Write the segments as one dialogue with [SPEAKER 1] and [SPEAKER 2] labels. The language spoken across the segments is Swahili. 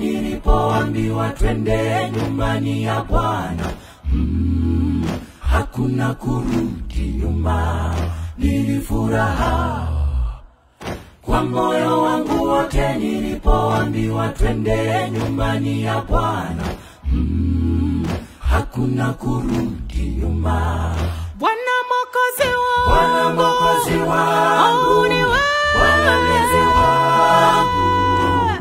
[SPEAKER 1] nilipoambiwa twende nyumbani ya Bwana, hakuna kurudi nyuma. Nilifuraha kwa moyo wangu wote nilipoambiwa twende nyumbani ya Bwana, hakuna kurudi nyuma.
[SPEAKER 2] Bwana Mwokozi wangu,
[SPEAKER 1] Bwana Mwokozi wangu,
[SPEAKER 2] ni wewe.
[SPEAKER 1] Bwana Mlezi wangu,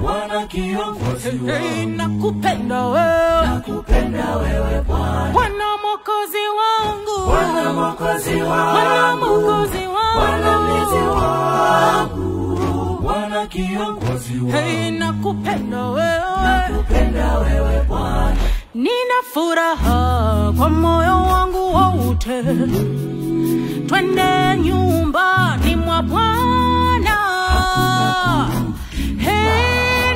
[SPEAKER 1] Bwana Kiongozi wangu,
[SPEAKER 2] nakupenda wewe,
[SPEAKER 1] nakupenda wewe Bwana.
[SPEAKER 2] Bwana Mwokozi wangu,
[SPEAKER 1] Bwana Mwokozi wangu,
[SPEAKER 2] Bwana Mwokozi wangu,
[SPEAKER 1] Bwana Mlezi wangu, Bwana Kiongozi wangu,
[SPEAKER 2] nakupenda wewe,
[SPEAKER 1] nakupenda wewe Bwana.
[SPEAKER 2] Nina furaha kwa moyo wangu wote, twende nyumbani mwa Bwana.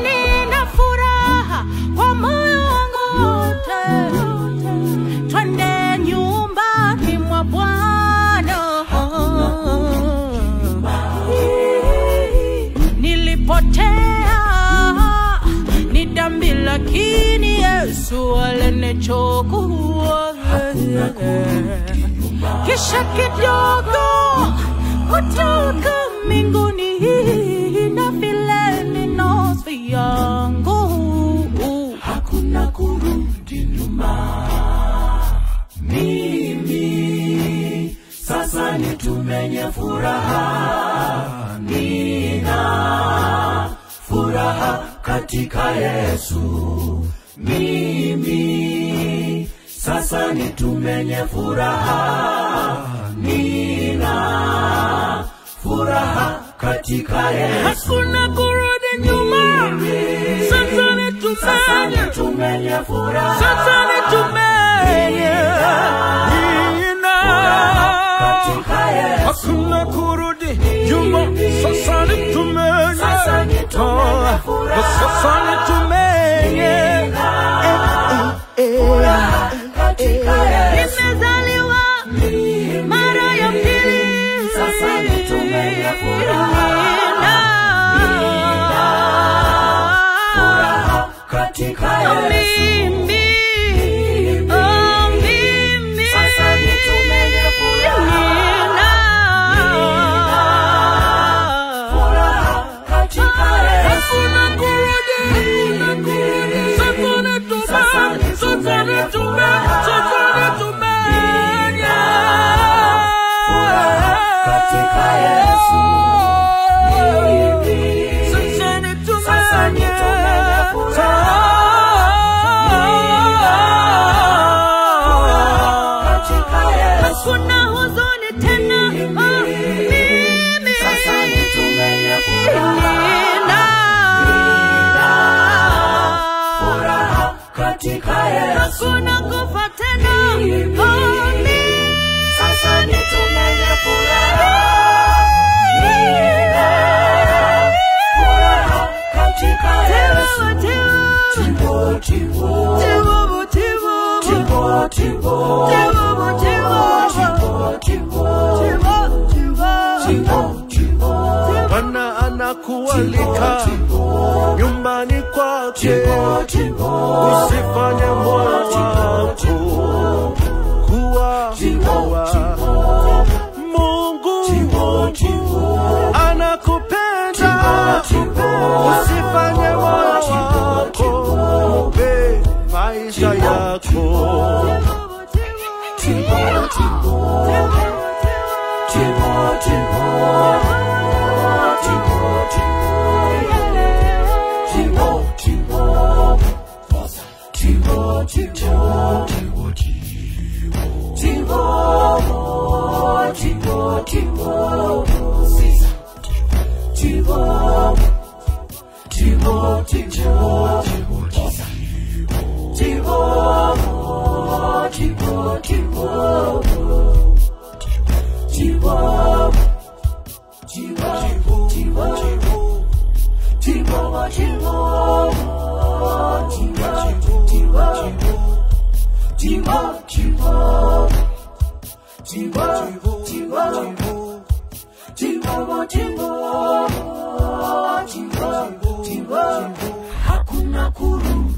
[SPEAKER 2] Nina furaha kwa moyo wangu wote, twende nyumbani mwa Bwana. Nilipotea ni dhambi, lakini Yesu alinichukua. Kisha kidogo kutoka mbinguni na vile nafsi yangu,
[SPEAKER 1] hakuna kurudi nyuma. Mimi sasa nitumenye furaha, nina furaha katika Yesu. Mimi sasa nitumenye furaha, nina furaha katika Yesu.
[SPEAKER 2] hakuna kurudi nyuma. Sasa
[SPEAKER 1] nitumenye furaha,
[SPEAKER 2] sasa nitumenye
[SPEAKER 1] katika Yesu.
[SPEAKER 2] hakuna kurudi nyuma. Sasa nitumenye,
[SPEAKER 1] Sasa nitumenye furaha,
[SPEAKER 2] sasa nitumenye
[SPEAKER 1] katika Yesu.
[SPEAKER 2] nimezaliwa mara ya pili.
[SPEAKER 1] Sasa nitumenye furaha, furaha katika Yesu. Sasa nitumenye furaha, furaha katika Yesu.
[SPEAKER 2] hakuna kurudi. Sasa nitumenye furaha,
[SPEAKER 1] katika Yesu. Sasa nitumenye furaha, katika Yesu.
[SPEAKER 2] hakuna huzuni tena.
[SPEAKER 1] Sasa nitumenye furaha, furaha katika Yesu.
[SPEAKER 2] hakuna kufa tena.
[SPEAKER 1] Sasa nitumenye furaha, furaha katika Yesu. Tibo, tibo, tibo, tibo, tibo, tibo.
[SPEAKER 3] Bwana anakualika nyumbani kwake, usifanye moyo wako kuwa Mungu anakupenda, usifanye moyo wako upe maisha yako.
[SPEAKER 1] Hakuna shukuru